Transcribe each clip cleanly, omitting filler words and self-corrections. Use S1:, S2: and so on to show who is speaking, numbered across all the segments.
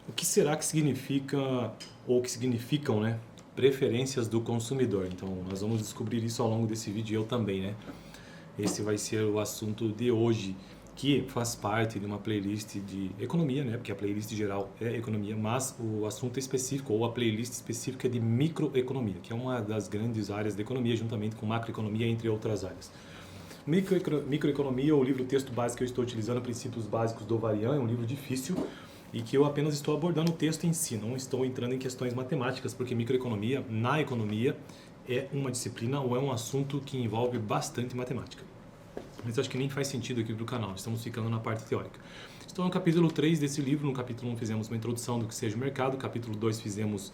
S1: O que será que significa, ou que significam, né, preferências do consumidor? Então, nós vamos descobrir isso ao longo desse vídeo, eu também, né? Esse vai ser o assunto de hoje, que faz parte de uma playlist de economia, né? Porque a playlist geral é economia, mas o assunto específico, ou a playlist específica é de microeconomia, que é uma das grandes áreas da economia, juntamente com macroeconomia, entre outras áreas. Microeconomia, o livro texto básico que eu estou utilizando, Princípios Básicos do Varian, é um livro difícil e que eu apenas estou abordando o texto em si, não estou entrando em questões matemáticas, porque microeconomia, na economia, é uma disciplina ou é um assunto que envolve bastante matemática. Mas acho que nem faz sentido aqui para o canal, estamos ficando na parte teórica. Estou no capítulo 3 desse livro, no capítulo 1 fizemos uma introdução do que seja o mercado, capítulo 2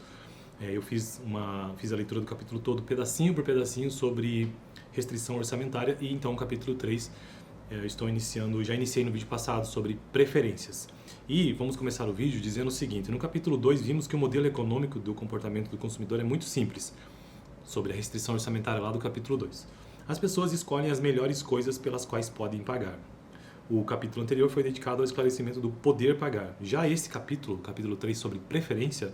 S1: eu fiz a leitura do capítulo todo, pedacinho por pedacinho, sobre restrição orçamentária, e então o capítulo 3 já iniciei no vídeo passado sobre preferências. E vamos começar o vídeo dizendo o seguinte: no capítulo 2 vimos que o modelo econômico do comportamento do consumidor é muito simples, sobre a restrição orçamentária lá do capítulo 2. As pessoas escolhem as melhores coisas pelas quais podem pagar. O capítulo anterior foi dedicado ao esclarecimento do poder pagar. Já esse capítulo 3 sobre preferência,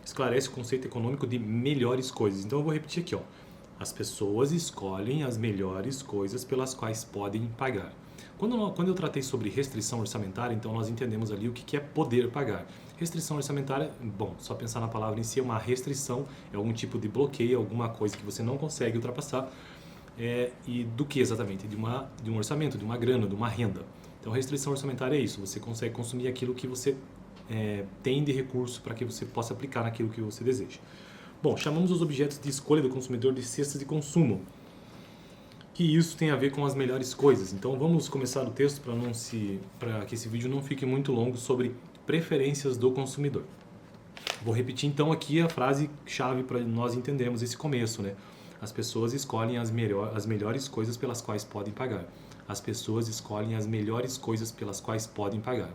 S1: esclarece o conceito econômico de melhores coisas. Então eu vou repetir aqui, ó. As pessoas escolhem as melhores coisas pelas quais podem pagar. Quando eu tratei sobre restrição orçamentária, então nós entendemos ali o que é poder pagar. Restrição orçamentária, bom, só pensar na palavra em si, é uma restrição, é algum tipo de bloqueio, alguma coisa que você não consegue ultrapassar. E do que exatamente? De um orçamento, de uma grana, de uma renda. Então restrição orçamentária é isso, você consegue consumir aquilo que você tem de recurso para que você possa aplicar naquilo que você deseja. Bom, chamamos os objetos de escolha do consumidor de cestas de consumo, que isso tem a ver com as melhores coisas. Então vamos começar o texto para que esse vídeo não fique muito longo, sobre preferências do consumidor. Vou repetir então aqui a frase chave para nós entendermos esse começo, né? As pessoas escolhem as melhores coisas pelas quais podem pagar. As pessoas escolhem as melhores coisas pelas quais podem pagar.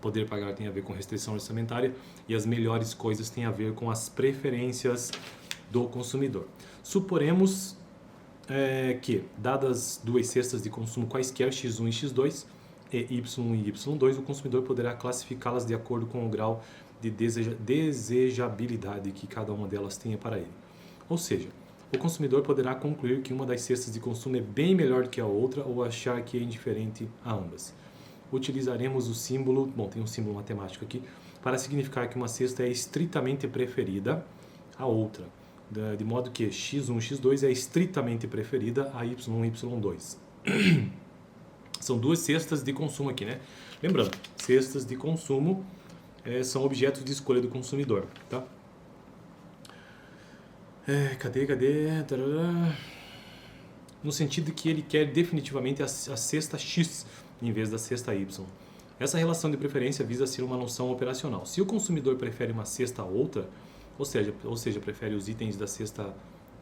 S1: Poder pagar tem a ver com restrição orçamentária, e as melhores coisas têm a ver com as preferências do consumidor. Suporemos que, dadas duas cestas de consumo quaisquer, X1 e X2, e Y1 e Y2, o consumidor poderá classificá-las de acordo com o grau de desejabilidade que cada uma delas tenha para ele. Ou seja, o consumidor poderá concluir que uma das cestas de consumo é bem melhor do que a outra, ou achar que é indiferente a ambas. Utilizaremos o símbolo, tem um símbolo matemático aqui, para significar que uma cesta é estritamente preferida à outra, de modo que X1 e X2 é estritamente preferida a Y1 e Y2. São duas cestas de consumo aqui, né? Lembrando, cestas de consumo são objetos de escolha do consumidor, tá? Cadê? Tarará. No sentido que ele quer definitivamente a cesta X em vez da cesta Y. Essa relação de preferência visa ser uma noção operacional. Se o consumidor prefere uma cesta a outra, ou seja, prefere os itens da cesta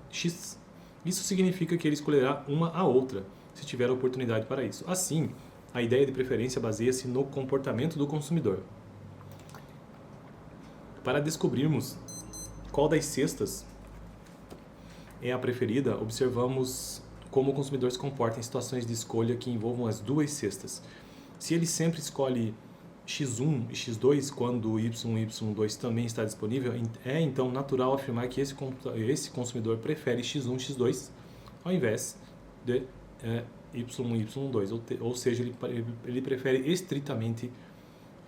S1: X, isso significa que ele escolherá uma a outra, se tiver a oportunidade para isso. Assim, a ideia de preferência baseia-se no comportamento do consumidor. Para descobrirmos qual das cestas é a preferida, observamos como o consumidor se comporta em situações de escolha que envolvam as duas cestas. Se ele sempre escolhe X1 e X2 quando Y e Y2 também está disponível, é então natural afirmar que esse consumidor prefere X1 e X2 ao invés de Y1 e Y2, ou seja, ele prefere estritamente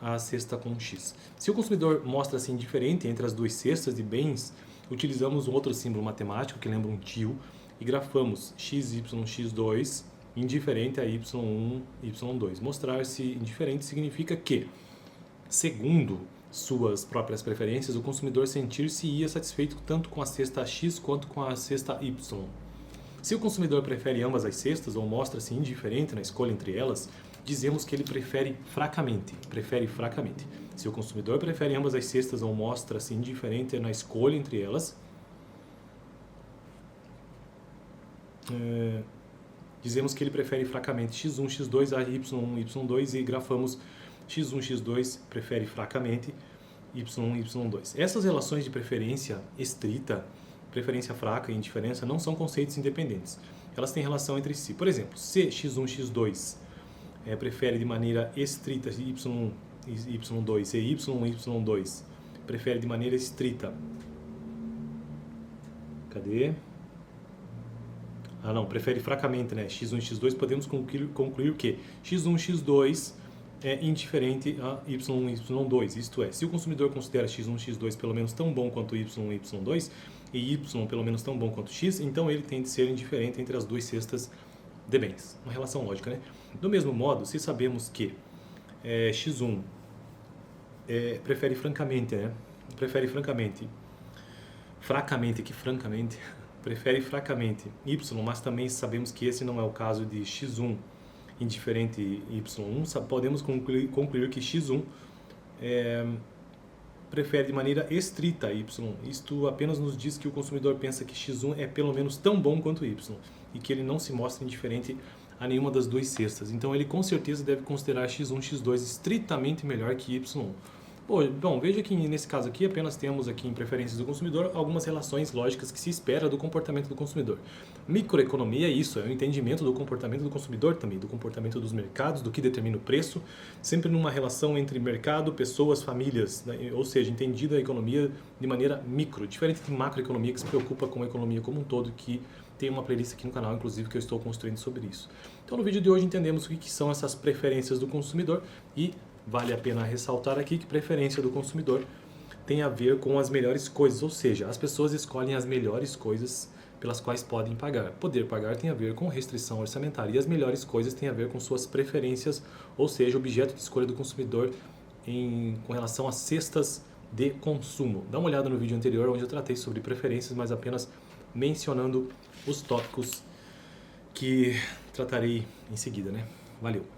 S1: a cesta com X. Se o consumidor mostra-se indiferente entre as duas cestas de bens, utilizamos um outro símbolo matemático que lembra um tio e grafamos XY, X2 indiferente a Y1, Y2. Mostrar-se indiferente significa que, segundo suas próprias preferências, o consumidor sentir-se-ia satisfeito tanto com a cesta X quanto com a cesta Y. Se o consumidor prefere ambas as cestas ou mostra-se indiferente na escolha entre elas, dizemos que ele prefere fracamente. Se o consumidor prefere ambas as cestas ou mostra-se indiferente na escolha entre elas, dizemos que ele prefere fracamente X1, X2 a Y1, Y2 e grafamos X1, X2 prefere fracamente Y1, Y2. Essas relações de preferência estrita, preferência fraca e indiferença não são conceitos independentes. Elas têm relação entre si. Por exemplo, se X1, X2 prefere de maneira estrita Y1, Y2 e Y2 prefere de maneira estrita. Cadê? Ah não, prefere fracamente, né? X1 e X2, podemos concluir que X1 e X2 é indiferente a Y1 e Y2. Isto é, se o consumidor considera X1 e X2 pelo menos tão bom quanto Y1 e Y2, e Y pelo menos tão bom quanto X, então ele tem de ser indiferente entre as duas cestas de bens. Uma relação lógica, né? Do mesmo modo, se sabemos que X1 prefere francamente, né? Prefere fracamente, prefere fracamente Y, mas também sabemos que esse não é o caso de X1 indiferente Y1, podemos concluir que X1 prefere de maneira estrita Y. Isto apenas nos diz que o consumidor pensa que X1 é pelo menos tão bom quanto Y e que ele não se mostra indiferente a nenhuma das duas cestas. Então ele com certeza deve considerar X1 e X2 estritamente melhor que Y1. Bom, veja que nesse caso aqui apenas temos aqui em preferências do consumidor algumas relações lógicas que se espera do comportamento do consumidor. Microeconomia é isso, é o entendimento do comportamento do consumidor também, do comportamento dos mercados, do que determina o preço, sempre numa relação entre mercado, pessoas, famílias, né? Ou seja, entendida a economia de maneira micro, diferente de macroeconomia que se preocupa com a economia como um todo, que tem uma playlist aqui no canal, inclusive, que eu estou construindo sobre isso. Então no vídeo de hoje entendemos o que são essas preferências do consumidor e vale a pena ressaltar aqui que preferência do consumidor tem a ver com as melhores coisas, ou seja, as pessoas escolhem as melhores coisas pelas quais podem pagar. Poder pagar tem a ver com restrição orçamentária e as melhores coisas têm a ver com suas preferências, ou seja, objeto de escolha do consumidor com relação às cestas de consumo. Dá uma olhada no vídeo anterior onde eu tratei sobre preferências, mas apenas mencionando os tópicos que tratarei em seguida, né? Valeu!